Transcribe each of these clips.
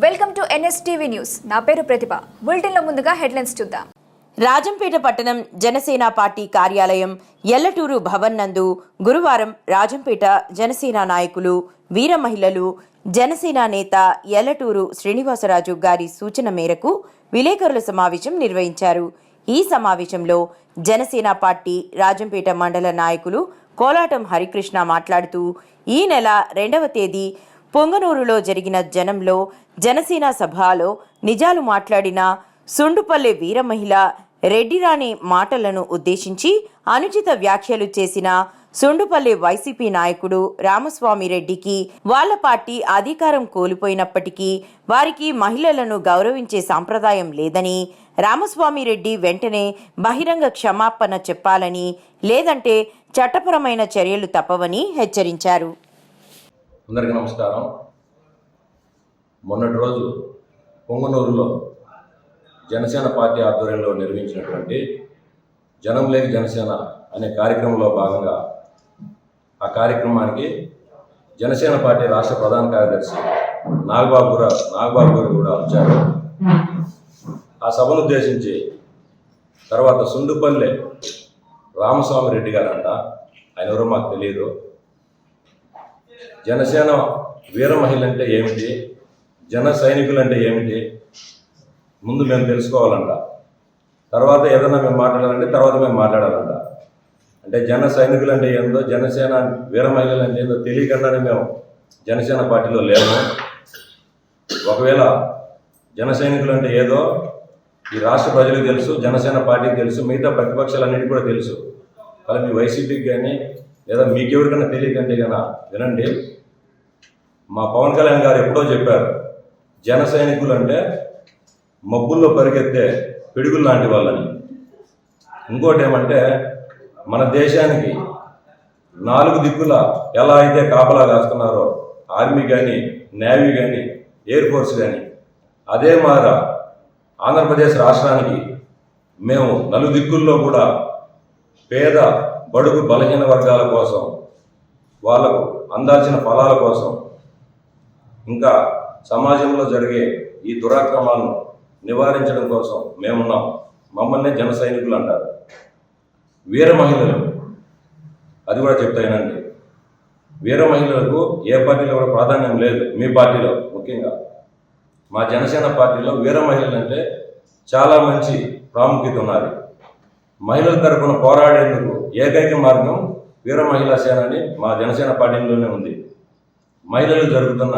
Welcome to NSTV news. నా పేరు ప్రతిభ. బులెటిన్లో ముందుగా హెడ్లైన్స్ చూద్దాం. రాజంపేట పట్టణం జనసేన పార్టీ కార్యాలయం ఎల్లటూరు భవన్ నందు గురువారం రాజంపేట జనసేన నాయకులు, వీర మహిళలు, జనసేన నేత ఎల్లటూరు శ్రీనివాసరాజు గారి సూచన మేరకు విలేకరుల సమావేశం నిర్వహించారు. ఈ సమావేశంలో జనసేన పార్టీ రాజంపేట మండల నాయకులు కోలాటం హరికృష్ణ మాట్లాడుతూ, ఈ నెల 2వ తేదీ పొంగనూరులో జరిగిన జనంలో జనసేన సభలో నిజాలు మాట్లాడిన సుండుపల్లె వీర మహిళ రెడ్డిరాణి మాటలను ఉద్దేశించి అనుచిత వ్యాఖ్యలు చేసిన సుండుపల్లె వైసీపీ నాయకుడు రామస్వామి రెడ్డికి వాళ్ల పార్టీ అధికారం కోల్పోయినప్పటికీ వారికి మహిళలను గౌరవించే సాంప్రదాయం లేదని, రామస్వామి రెడ్డి వెంటనే బహిరంగ క్షమాపణ చెప్పాలని, లేదంటే చట్టపరమైన చర్యలు తప్పవని హెచ్చరించారు. అందరికీ నమస్కారం. మొన్నటి రోజు పొంగనూరులో జనసేన పార్టీ ఆధ్వర్యంలో నిర్వహించినటువంటి జనం లేక జనసేన అనే కార్యక్రమంలో భాగంగా ఆ కార్యక్రమానికి జనసేన పార్టీ రాష్ట్ర ప్రధాన కార్యదర్శి నాగబాబు గారు కూడా వచ్చారు. ఆ సభను ఉద్దేశించి తర్వాత సుండుపల్లె రామస్వామి రెడ్డి గారు అంట, ఆయన ఎవరో మాకు తెలియదు, జనసేన వీర మహిళ అంటే ఏమిటి, జన సైనికులు అంటే ఏమిటి ముందు మేము తెలుసుకోవాలంట, తర్వాత ఏదైనా మేము మాట్లాడాలంటే తర్వాత మేము మాట్లాడాలంట. అంటే జన సైనికులు అంటే ఏందో, జనసేన వీర మహిళలు అంటే ఏందో తెలియకుండానే మేము జనసేన పార్టీలో లేము. ఒకవేళ జన సైనికులు అంటే ఏదో ఈ రాష్ట్ర ప్రజలకు తెలుసు, జనసేన పార్టీకి తెలుసు, మిగతా ప్రతిపక్షాలన్నిటికీ కూడా తెలుసు. కానీ మీ వైసీపీకి కానీ లేదా మీకెవరికైనా తెలియకంటే కన్నా వినండి. మా పవన్ కళ్యాణ్ గారు ఎప్పుడో చెప్పారు, జన సైనికులు అంటే మబ్బుల్లో పరిగెత్తే పిడుగులు లాంటి వాళ్ళని. ఇంకోటి ఏమంటే, మన దేశానికి 4 దిక్కుల ఎలా అయితే కాపలా కాస్తున్నారో ఆర్మీ కానీ, నేవీ కానీ, ఎయిర్ ఫోర్స్ కానీ, అదే మార ఆంధ్రప్రదేశ్ రాష్ట్రానికి మేము 4 దిక్కుల్లో కూడా పేద బడుగు బలహీన వర్గాల కోసం, వాళ్లకు అందాల్సిన ఫలాల కోసం, ఇంకా సమాజంలో జరిగే ఈ దురాక్రమాలను నివారించడం కోసం మేమున్నాం. మమ్మల్ని జన సైనికులు అంటారు. వీర మహిళలు అది కూడా చెప్తాయినండి. వీర మహిళలకు ఏ పార్టీలో కూడా ప్రాధాన్యం లేదు. మీ పార్టీలో ముఖ్యంగా మా జనసేన పార్టీలో వీర మహిళలు అంటే చాలా మంచి ప్రాముఖ్యత ఉన్నది. మహిళల తరపున పోరాడేందుకు ఏకైక మార్గం వీర మహిళా సేన అని మా జనసేన పార్టీలోనే ఉంది. మహిళలు జరుగుతున్న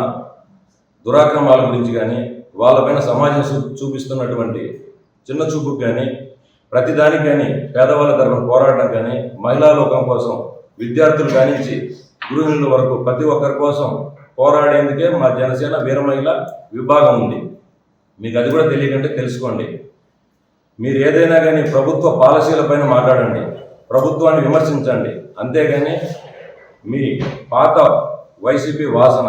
దురాక్రమాల గురించి కానీ, వాళ్ళపైన సమాజం చూపిస్తున్నటువంటి చిన్న చూపుకు కానీ, ప్రతిదానికి కానీ, పేదవాళ్ళ తరపున పోరాడడం కానీ, మహిళా లోకం కోసం విద్యార్థులు కానించి గృహిణుల వరకు ప్రతి ఒక్కరి కోసం పోరాడేందుకే మా జనసేన వీర మహిళ విభాగం ఉంది. మీకు అది కూడా తెలియకంటే తెలుసుకోండి. మీరు ఏదైనా కానీ ప్రభుత్వ పాలసీలపైన మాట్లాడండి, ప్రభుత్వాన్ని విమర్శించండి, అంతేగాని మీ పాత వైసీపీ వాసన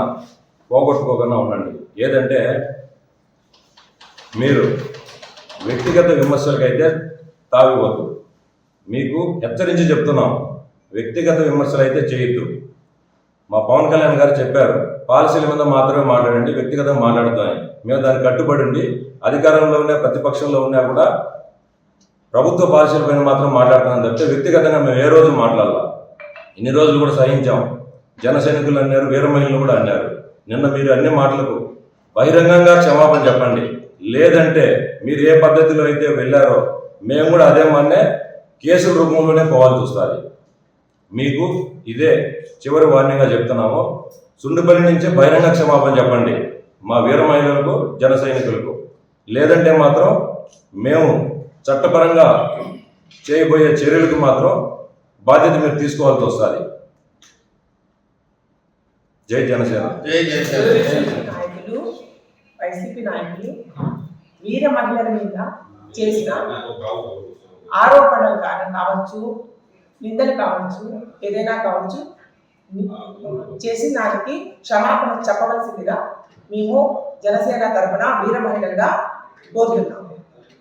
పోగొట్టుకోకుండా ఉండండి. ఏదంటే మీరు వ్యక్తిగత విమర్శలకైతే తావివద్దు. మీకు హెచ్చరించి చెప్తున్నాం, వ్యక్తిగత విమర్శలు అయితే చేయొద్దు. మా పవన్ కళ్యాణ్ గారు చెప్పారు, పాలసీల మీద మాత్రమే మాట్లాడండి, వ్యక్తిగతంగా మాట్లాడుతాయి. మేము దానికి కట్టుబడి ఉండి అధికారంలో ఉన్న ప్రతిపక్షంలో ఉన్నా కూడా ప్రభుత్వ పాలసీల పైన మాత్రం మాట్లాడుతున్నాం తప్పితే వ్యక్తిగతంగా మేము ఏ రోజు మాట్లాడాల. ఇన్ని రోజులు కూడా సహించాం. జన సైనికులు అన్నారు, వీర మహిళలు కూడా అన్నారు. నిన్న మీరు అన్ని మాటలకు బహిరంగంగా క్షమాపణ చెప్పండి. లేదంటే మీరు ఏ పద్ధతిలో అయితే వెళ్ళారో మేము కూడా అదే మొన్నే కేసుల రూపంలోనే పోవాల్సి వస్తుంది. మీకు ఇదే చివరి వార్నింగ్గా చెప్తున్నాము. సుండుపల్లి నుంచే బహిరంగ క్షమాపణ చెప్పండి మా వీర మహిళలకు, జన సైనికులకు. లేదంటే మాత్రం మేము చట్టపరంగా చేయబోయే చర్యలకు మాత్రం బాధ్యత మీరు తీసుకోవాల్సి వస్తుంది. జై జనసేన. నాయకులు, వైసీపీ నాయకులు వీర మహిళల మీద చేసిన ఆరోపణలు కావచ్చు, నిందలు కావచ్చు, ఏదైనా కావచ్చు, చేసిన దానికి క్షమాపణ చెప్పవలసిందిగా మేము జనసేన తరఫున వీర మహిళలుగా కోరుతున్నాం.